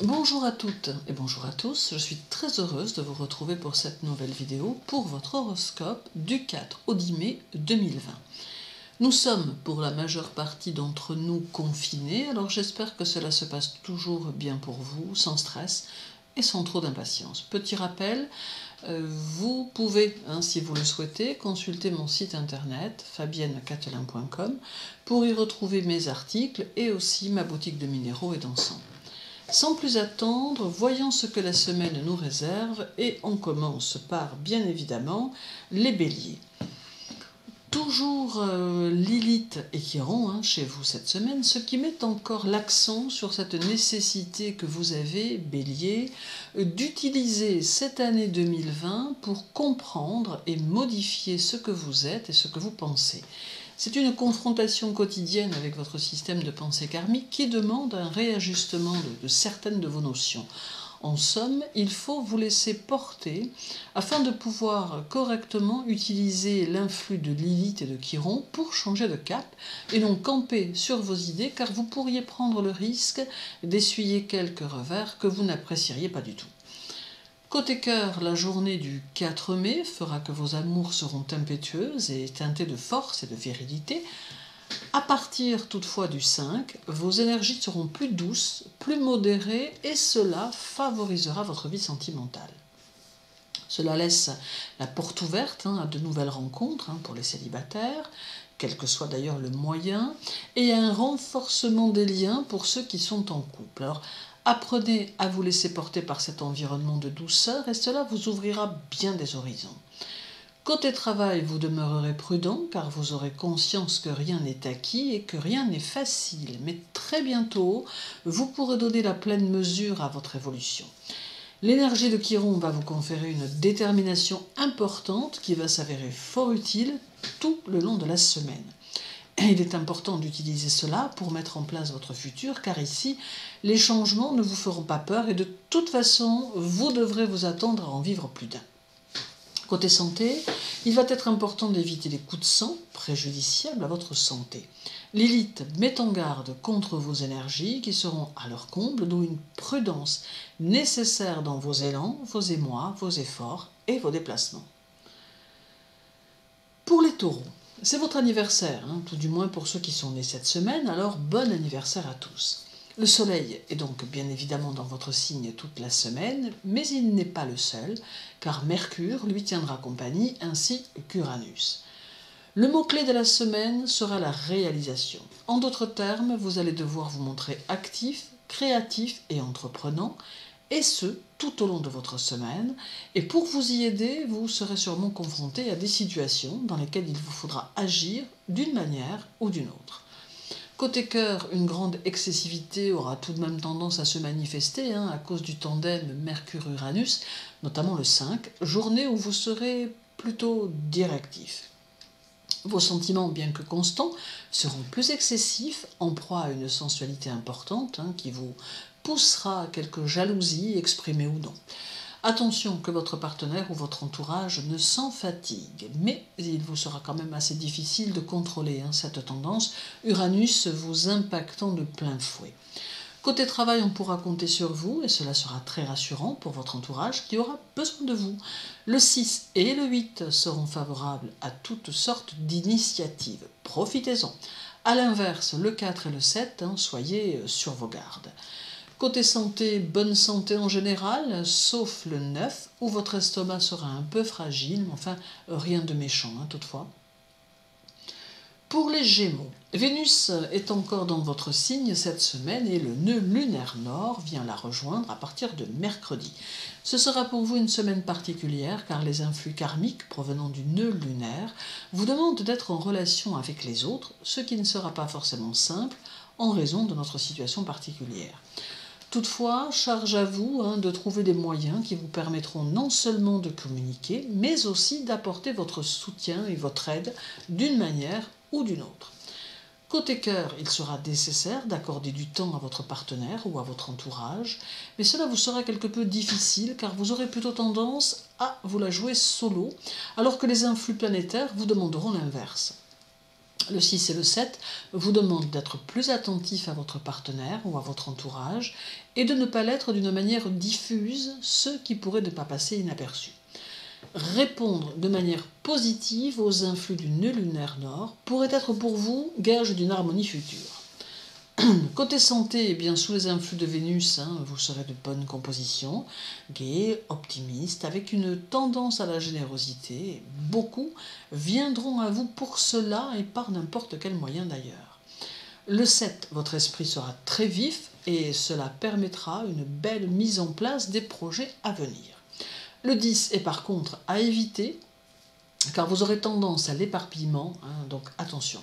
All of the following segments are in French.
Bonjour à toutes et bonjour à tous, je suis très heureuse de vous retrouver pour cette nouvelle vidéo pour votre horoscope du 4 au 10 mai 2020. Nous sommes pour la majeure partie d'entre nous confinés, alors j'espère que cela se passe toujours bien pour vous, sans stress et sans trop d'impatience. Petit rappel, vous pouvez, si vous le souhaitez, consulter mon site internet fabiennecatelin.com pour y retrouver mes articles et aussi ma boutique de minéraux et d'encens. Sans plus attendre, voyons ce que la semaine nous réserve et on commence par, bien évidemment, les béliers. Toujours Lilith et Chiron chez vous cette semaine, ce qui met encore l'accent sur cette nécessité que vous avez, bélier, d'utiliser cette année 2020 pour comprendre et modifier ce que vous êtes et ce que vous pensez. C'est une confrontation quotidienne avec votre système de pensée karmique qui demande un réajustement de certaines de vos notions. En somme, il faut vous laisser porter afin de pouvoir correctement utiliser l'influx de Lilith et de Chiron pour changer de cap et non camper sur vos idées, car vous pourriez prendre le risque d'essuyer quelques revers que vous n'apprécieriez pas du tout. Côté cœur, la journée du 4 mai fera que vos amours seront impétueuses et teintées de force et de virilité. À partir toutefois du 5, vos énergies seront plus douces, plus modérées et cela favorisera votre vie sentimentale. Cela laisse la porte ouverte à de nouvelles rencontres pour les célibataires, quel que soit d'ailleurs le moyen, et un renforcement des liens pour ceux qui sont en couple. Alors, apprenez à vous laisser porter par cet environnement de douceur et cela vous ouvrira bien des horizons. Côté travail, vous demeurerez prudent car vous aurez conscience que rien n'est acquis et que rien n'est facile. Mais très bientôt, vous pourrez donner la pleine mesure à votre évolution. L'énergie de Chiron va vous conférer une détermination importante qui va s'avérer fort utile tout le long de la semaine. Et il est important d'utiliser cela pour mettre en place votre futur car ici, les changements ne vous feront pas peur et de toute façon, vous devrez vous attendre à en vivre plus d'un. Côté santé, il va être important d'éviter les coups de sang préjudiciables à votre santé. Lilith met en garde contre vos énergies qui seront à leur comble, d'où une prudence nécessaire dans vos élans, vos émois, vos efforts et vos déplacements. Pour les taureaux, c'est votre anniversaire, tout du moins pour ceux qui sont nés cette semaine, alors bon anniversaire à tous. Le soleil est donc bien évidemment dans votre signe toute la semaine, mais il n'est pas le seul, car Mercure lui tiendra compagnie ainsi qu'Uranus. Le mot-clé de la semaine sera la réalisation. En d'autres termes, vous allez devoir vous montrer actif, créatif et entreprenant, et ce, tout au long de votre semaine. Et pour vous y aider, vous serez sûrement confronté à des situations dans lesquelles il vous faudra agir d'une manière ou d'une autre. Côté cœur, une grande excessivité aura tout de même tendance à se manifester à cause du tandem Mercure-Uranus, notamment le 5, journée où vous serez plutôt directif. Vos sentiments, bien que constants, seront plus excessifs, en proie à une sensualité importante qui vous poussera à quelques jalousies, exprimées ou non. Attention que votre partenaire ou votre entourage ne s'en fatigue, mais il vous sera quand même assez difficile de contrôler cette tendance, Uranus vous impactant de plein fouet. Côté travail, on pourra compter sur vous et cela sera très rassurant pour votre entourage qui aura besoin de vous. Le 6 et le 8 seront favorables à toutes sortes d'initiatives. Profitez-en. A l'inverse, le 4 et le 7, soyez sur vos gardes. Côté santé, bonne santé en général, sauf le 9, où votre estomac sera un peu fragile, mais enfin rien de méchant toutefois. Pour les Gémeaux, Vénus est encore dans votre signe cette semaine et le nœud lunaire nord vient la rejoindre à partir de mercredi. Ce sera pour vous une semaine particulière car les influx karmiques provenant du nœud lunaire vous demandent d'être en relation avec les autres, ce qui ne sera pas forcément simple en raison de notre situation particulière. Toutefois, charge à vous de trouver des moyens qui vous permettront non seulement de communiquer, mais aussi d'apporter votre soutien et votre aide d'une manière ou d'une autre. Côté cœur, il sera nécessaire d'accorder du temps à votre partenaire ou à votre entourage, mais cela vous sera quelque peu difficile car vous aurez plutôt tendance à vous la jouer solo, alors que les influx planétaires vous demanderont l'inverse. Le 6 et le 7 vous demandent d'être plus attentif à votre partenaire ou à votre entourage et de ne pas l'être d'une manière diffuse, ce qui pourrait ne pas passer inaperçu. Répondre de manière positive aux influx du nœud lunaire nord pourrait être pour vous gage d'une harmonie future. Côté santé, eh bien, sous les influx de Vénus, vous serez de bonne composition, gai, optimiste, avec une tendance à la générosité. Beaucoup viendront à vous pour cela et par n'importe quel moyen d'ailleurs. Le 7, votre esprit sera très vif et cela permettra une belle mise en place des projets à venir. Le 10 est par contre à éviter car vous aurez tendance à l'éparpillement, donc attention.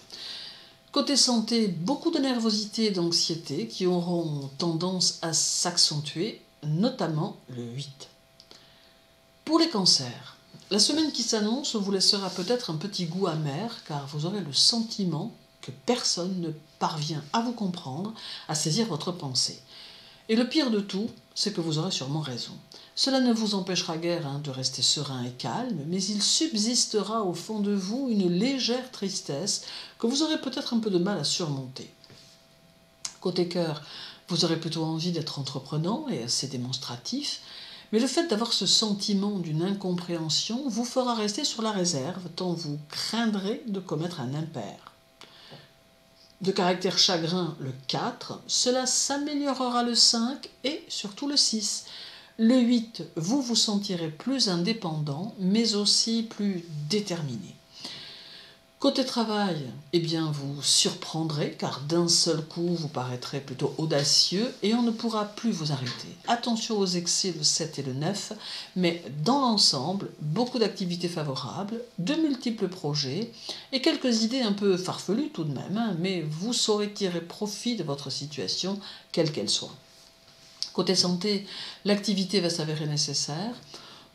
Côté santé, beaucoup de nervosité et d'anxiété qui auront tendance à s'accentuer, notamment le 8. Pour les cancers, la semaine qui s'annonce vous laissera peut-être un petit goût amer car vous aurez le sentiment que personne ne parvient à vous comprendre, à saisir votre pensée. Et le pire de tout, c'est que vous aurez sûrement raison. Cela ne vous empêchera guère de rester serein et calme, mais il subsistera au fond de vous une légère tristesse que vous aurez peut-être un peu de mal à surmonter. Côté cœur, vous aurez plutôt envie d'être entreprenant et assez démonstratif, mais le fait d'avoir ce sentiment d'une incompréhension vous fera rester sur la réserve tant vous craindrez de commettre un impair. De caractère chagrin, le 4, cela s'améliorera le 5 et surtout le 6. Le 8, vous vous sentirez plus indépendant, mais aussi plus déterminé. Côté travail, eh bien vous surprendrez car d'un seul coup vous paraîtrez plutôt audacieux et on ne pourra plus vous arrêter. Attention aux excès le 7 et le 9, mais dans l'ensemble, beaucoup d'activités favorables, de multiples projets et quelques idées un peu farfelues tout de même, mais vous saurez tirer profit de votre situation, quelle qu'elle soit. Côté santé, l'activité va s'avérer nécessaire.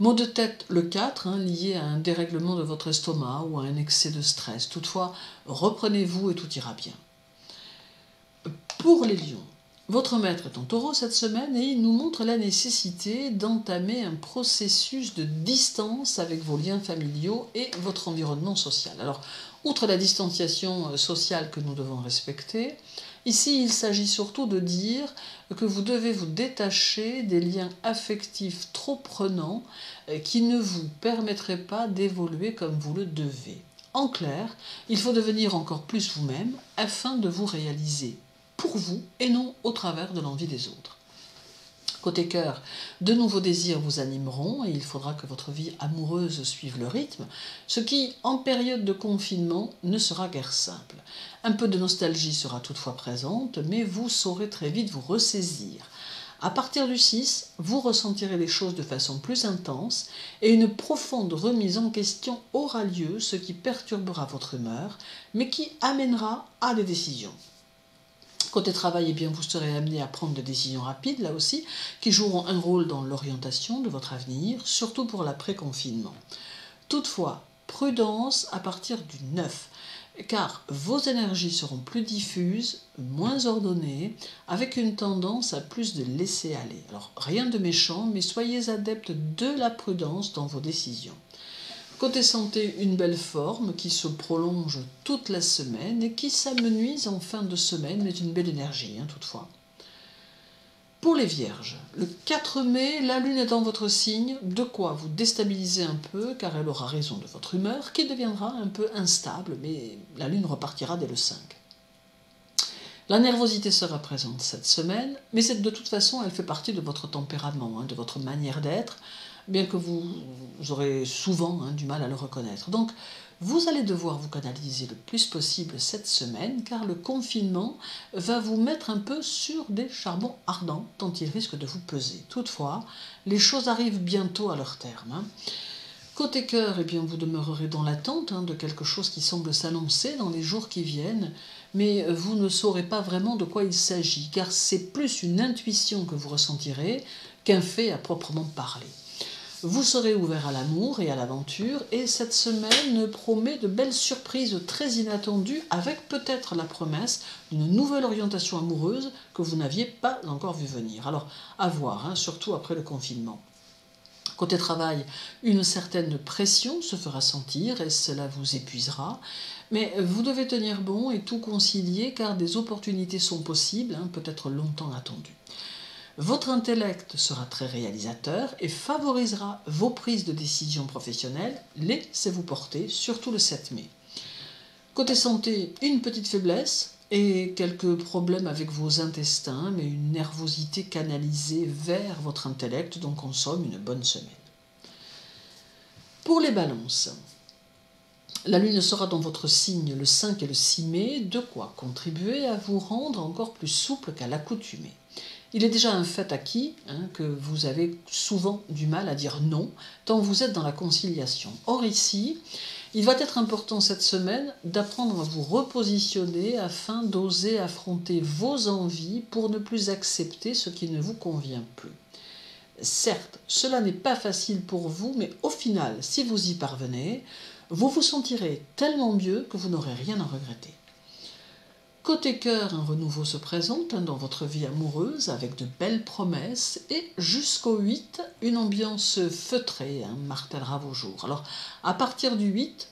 Maux de tête, le 4, lié à un dérèglement de votre estomac ou à un excès de stress. Toutefois, reprenez-vous et tout ira bien. Pour les lions, votre maître est en taureau cette semaine et il nous montre la nécessité d'entamer un processus de distance avec vos liens familiaux et votre environnement social. Alors, outre la distanciation sociale que nous devons respecter, ici il s'agit surtout de dire que vous devez vous détacher des liens affectifs trop prenants qui ne vous permettraient pas d'évoluer comme vous le devez. En clair, il faut devenir encore plus vous-même afin de vous réaliser pour vous et non au travers de l'envie des autres. Côté cœur, de nouveaux désirs vous animeront et il faudra que votre vie amoureuse suive le rythme, ce qui, en période de confinement, ne sera guère simple. Un peu de nostalgie sera toutefois présente, mais vous saurez très vite vous ressaisir. À partir du 6, vous ressentirez les choses de façon plus intense et une profonde remise en question aura lieu, ce qui perturbera votre humeur, mais qui amènera à des décisions. Côté travail, eh bien, vous serez amené à prendre des décisions rapides, là aussi, qui joueront un rôle dans l'orientation de votre avenir, surtout pour l'après-confinement. Toutefois, prudence à partir du 9, car vos énergies seront plus diffuses, moins ordonnées, avec une tendance à plus de laisser aller. Alors, rien de méchant, mais soyez adeptes de la prudence dans vos décisions. Côté santé, une belle forme qui se prolonge toute la semaine et qui s'amenuise en fin de semaine, mais une belle énergie toutefois. Pour les vierges, le 4 mai, la lune est dans votre signe, de quoi vous déstabiliser un peu car elle aura raison de votre humeur qui deviendra un peu instable, mais la lune repartira dès le 5. La nervosité sera présente cette semaine, mais de toute façon elle fait partie de votre tempérament, de votre manière d'être, bien que vous aurez souvent du mal à le reconnaître. Donc, vous allez devoir vous canaliser le plus possible cette semaine, car le confinement va vous mettre un peu sur des charbons ardents, tant il risque de vous peser. Toutefois, les choses arrivent bientôt à leur terme. Côté cœur, eh bien, vous demeurerez dans l'attente de quelque chose qui semble s'annoncer dans les jours qui viennent, mais vous ne saurez pas vraiment de quoi il s'agit, car c'est plus une intuition que vous ressentirez qu'un fait à proprement parler. Vous serez ouvert à l'amour et à l'aventure et cette semaine promet de belles surprises très inattendues avec peut-être la promesse d'une nouvelle orientation amoureuse que vous n'aviez pas encore vu venir. Alors, à voir, surtout après le confinement. Côté travail, une certaine pression se fera sentir et cela vous épuisera. Mais vous devez tenir bon et tout concilier car des opportunités sont possibles, peut-être longtemps attendues. Votre intellect sera très réalisateur et favorisera vos prises de décision professionnelles. Laissez-vous porter, surtout le 7 mai. Côté santé, une petite faiblesse et quelques problèmes avec vos intestins, mais une nervosité canalisée vers votre intellect, donc en somme une bonne semaine. Pour les balances, la lune sera dans votre signe le 5 et le 6 mai, de quoi contribuer à vous rendre encore plus souple qu'à l'accoutumée. Il est déjà un fait acquis que vous avez souvent du mal à dire non, tant vous êtes dans la conciliation. Or ici, il va être important cette semaine d'apprendre à vous repositionner afin d'oser affronter vos envies pour ne plus accepter ce qui ne vous convient plus. Certes, cela n'est pas facile pour vous, mais au final, si vous y parvenez, vous vous sentirez tellement mieux que vous n'aurez rien à regretter. Côté cœur, un renouveau se présente dans votre vie amoureuse avec de belles promesses et jusqu'au 8, une ambiance feutrée martèlera vos jours. Alors, à partir du 8,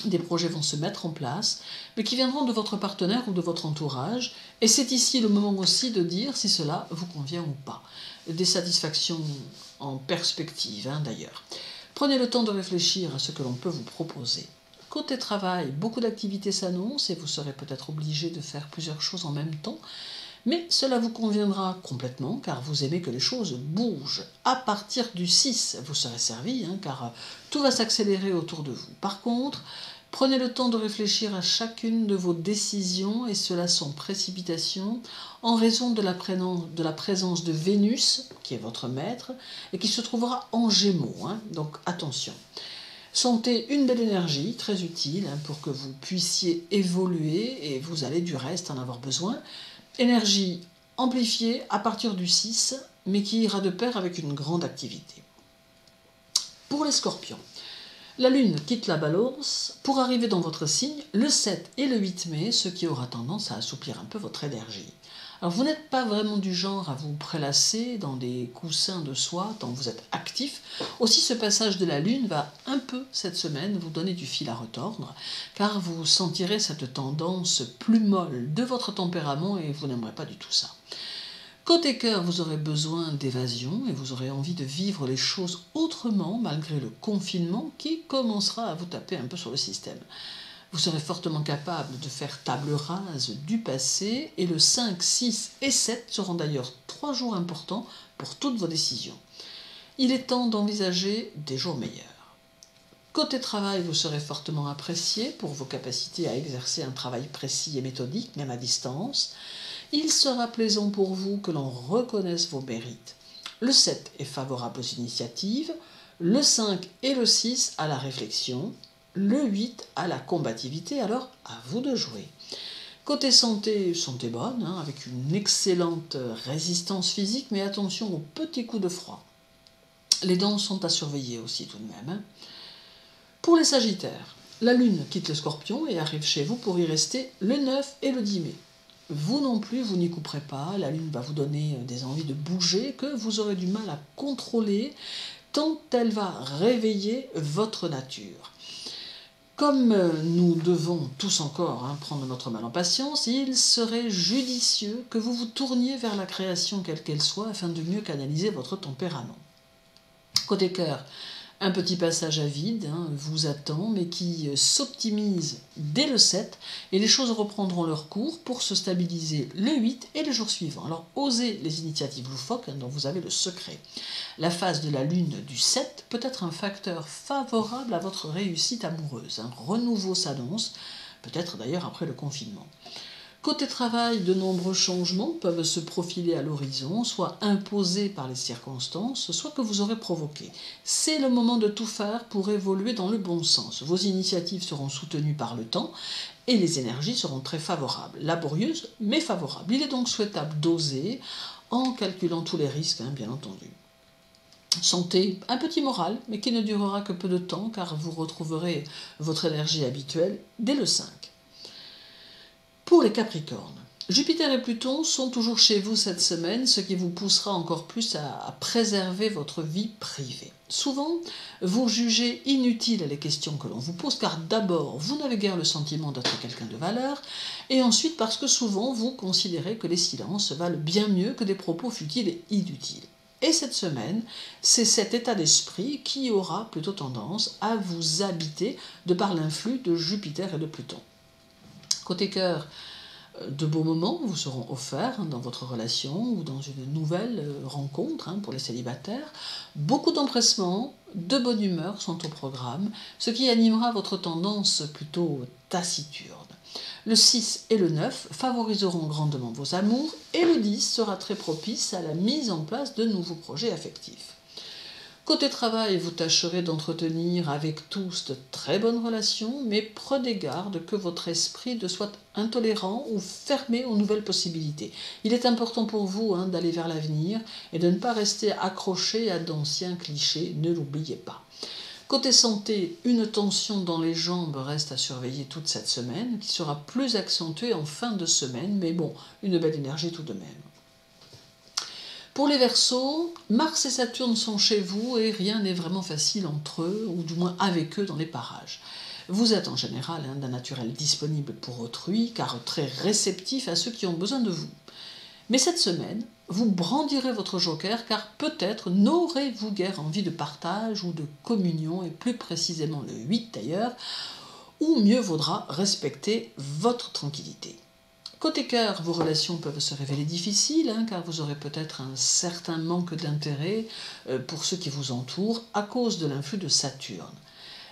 des projets vont se mettre en place, mais qui viendront de votre partenaire ou de votre entourage, et c'est ici le moment aussi de dire si cela vous convient ou pas. Des satisfactions en perspective, d'ailleurs. Prenez le temps de réfléchir à ce que l'on peut vous proposer. Côté travail, beaucoup d'activités s'annoncent et vous serez peut-être obligé de faire plusieurs choses en même temps, mais cela vous conviendra complètement car vous aimez que les choses bougent. À partir du 6, vous serez servi car tout va s'accélérer autour de vous. Par contre, prenez le temps de réfléchir à chacune de vos décisions et cela sans précipitation en raison de la présence de Vénus, qui est votre maître, et qui se trouvera en Gémeaux, donc attention. Sentez une belle énergie, très utile pour que vous puissiez évoluer et vous allez du reste en avoir besoin. Énergie amplifiée à partir du 6, mais qui ira de pair avec une grande activité. Pour les scorpions, la lune quitte la balance pour arriver dans votre signe le 7 et le 8 mai, ce qui aura tendance à assouplir un peu votre énergie. Alors vous n'êtes pas vraiment du genre à vous prélasser dans des coussins de soie tant vous êtes actif. Aussi ce passage de la lune va un peu cette semaine vous donner du fil à retordre car vous sentirez cette tendance plus molle de votre tempérament et vous n'aimerez pas du tout ça. Côté cœur, vous aurez besoin d'évasion et vous aurez envie de vivre les choses autrement malgré le confinement qui commencera à vous taper un peu sur le système. Vous serez fortement capable de faire table rase du passé et le 5, 6 et 7 seront d'ailleurs 3 jours importants pour toutes vos décisions. Il est temps d'envisager des jours meilleurs. Côté travail, vous serez fortement apprécié pour vos capacités à exercer un travail précis et méthodique, même à distance. Il sera plaisant pour vous que l'on reconnaisse vos mérites. Le 7 est favorable aux initiatives, le 5 et le 6 à la réflexion, le 8 à la combativité, alors à vous de jouer. Côté santé, santé bonne, avec une excellente résistance physique, mais attention aux petits coups de froid. Les dents sont à surveiller aussi tout de même. Pour les sagittaires, la lune quitte le scorpion et arrive chez vous pour y rester le 9 et le 10 mai. Vous non plus, vous n'y couperez pas, la lune va vous donner des envies de bouger que vous aurez du mal à contrôler tant elle va réveiller votre nature. Comme nous devons tous encore prendre notre mal en patience, il serait judicieux que vous vous tourniez vers la création quelle qu'elle soit afin de mieux canaliser votre tempérament. Côté cœur, un petit passage à vide vous attend, mais qui s'optimise dès le 7 et les choses reprendront leur cours pour se stabiliser le 8 et les jours suivants. Alors osez les initiatives loufoques dont vous avez le secret. La phase de la lune du 7 peut être un facteur favorable à votre réussite amoureuse. Un renouveau s'annonce, peut-être d'ailleurs après le confinement. Côté travail, de nombreux changements peuvent se profiler à l'horizon, soit imposés par les circonstances, soit que vous aurez provoqués. C'est le moment de tout faire pour évoluer dans le bon sens. Vos initiatives seront soutenues par le temps et les énergies seront très favorables, laborieuses mais favorables. Il est donc souhaitable d'oser en calculant tous les risques, bien entendu. Santé, un petit moral, mais qui ne durera que peu de temps car vous retrouverez votre énergie habituelle dès le 5. Pour les Capricornes, Jupiter et Pluton sont toujours chez vous cette semaine, ce qui vous poussera encore plus à préserver votre vie privée. Souvent, vous jugez inutiles les questions que l'on vous pose, car d'abord, vous n'avez guère le sentiment d'être quelqu'un de valeur, et ensuite parce que souvent, vous considérez que les silences valent bien mieux que des propos futiles et inutiles. Et cette semaine, c'est cet état d'esprit qui aura plutôt tendance à vous habiter de par l'influx de Jupiter et de Pluton. Côté cœur, de beaux moments vous seront offerts dans votre relation ou dans une nouvelle rencontre pour les célibataires. Beaucoup d'empressement, de bonne humeur sont au programme, ce qui animera votre tendance plutôt taciturne. Le 6 et le 9 favoriseront grandement vos amours et le 10 sera très propice à la mise en place de nouveaux projets affectifs. Côté travail, vous tâcherez d'entretenir avec tous de très bonnes relations, mais prenez garde que votre esprit ne soit intolérant ou fermé aux nouvelles possibilités. Il est important pour vous d'aller vers l'avenir et de ne pas rester accroché à d'anciens clichés, ne l'oubliez pas. Côté santé, une tension dans les jambes reste à surveiller toute cette semaine, qui sera plus accentuée en fin de semaine, mais bon, une belle énergie tout de même. Pour les Verseaux, Mars et Saturne sont chez vous et rien n'est vraiment facile entre eux, ou du moins avec eux dans les parages. Vous êtes en général d'un naturel disponible pour autrui, car très réceptif à ceux qui ont besoin de vous. Mais cette semaine, vous brandirez votre joker, car peut-être n'aurez-vous guère envie de partage ou de communion, et plus précisément le 8 d'ailleurs, où mieux vaudra respecter votre tranquillité. Côté cœur, vos relations peuvent se révéler difficiles, car vous aurez peut-être un certain manque d'intérêt pour ceux qui vous entourent à cause de l'influx de Saturne.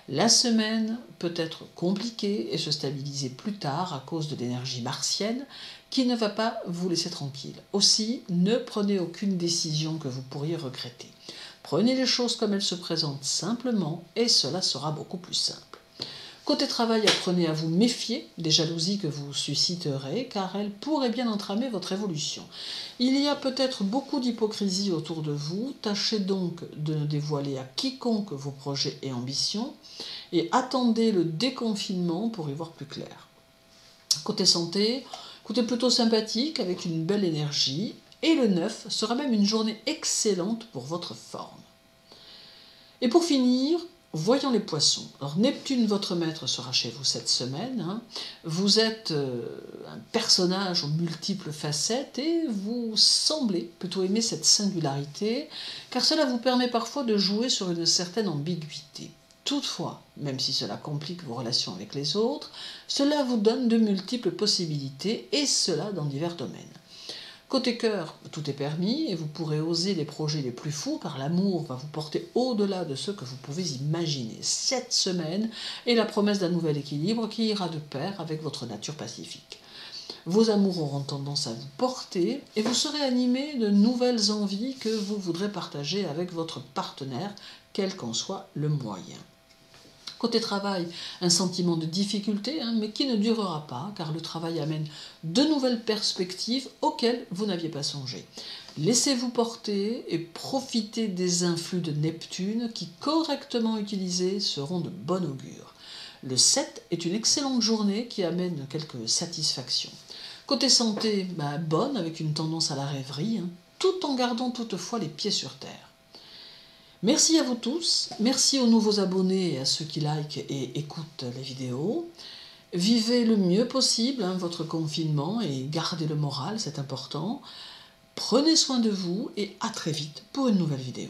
La semaine peut être compliquée et se stabiliser plus tard à cause de l'énergie martienne qui ne va pas vous laisser tranquille. Aussi, ne prenez aucune décision que vous pourriez regretter. Prenez les choses comme elles se présentent simplement et cela sera beaucoup plus simple. Côté travail, apprenez à vous méfier des jalousies que vous susciterez, car elles pourraient bien entamer votre évolution. Il y a peut-être beaucoup d'hypocrisie autour de vous, tâchez donc de ne dévoiler à quiconque vos projets et ambitions, et attendez le déconfinement pour y voir plus clair. Côté santé, écoutez, plutôt sympathique, avec une belle énergie, et le 9 sera même une journée excellente pour votre forme. Et pour finir, voyons les poissons. Alors Neptune, votre maître, sera chez vous cette semaine. Vous êtes un personnage aux multiples facettes et vous semblez plutôt aimer cette singularité, car cela vous permet parfois de jouer sur une certaine ambiguïté. Toutefois, même si cela complique vos relations avec les autres, cela vous donne de multiples possibilités, et cela dans divers domaines. Côté cœur, tout est permis et vous pourrez oser les projets les plus fous, car l'amour va vous porter au-delà de ce que vous pouvez imaginer. Cette semaine est la promesse d'un nouvel équilibre qui ira de pair avec votre nature pacifique. Vos amours auront tendance à vous porter et vous serez animé de nouvelles envies que vous voudrez partager avec votre partenaire, quel qu'en soit le moyen. Côté travail, un sentiment de difficulté, mais qui ne durera pas, car le travail amène de nouvelles perspectives auxquelles vous n'aviez pas songé. Laissez-vous porter et profitez des influx de Neptune qui, correctement utilisés, seront de bon augure. Le 7 est une excellente journée qui amène quelques satisfactions. Côté santé, bonne, avec une tendance à la rêverie, tout en gardant toutefois les pieds sur terre. Merci à vous tous, merci aux nouveaux abonnés et à ceux qui likent et écoutent les vidéos. Vivez le mieux possible votre confinement et gardez le moral, c'est important. Prenez soin de vous et à très vite pour une nouvelle vidéo.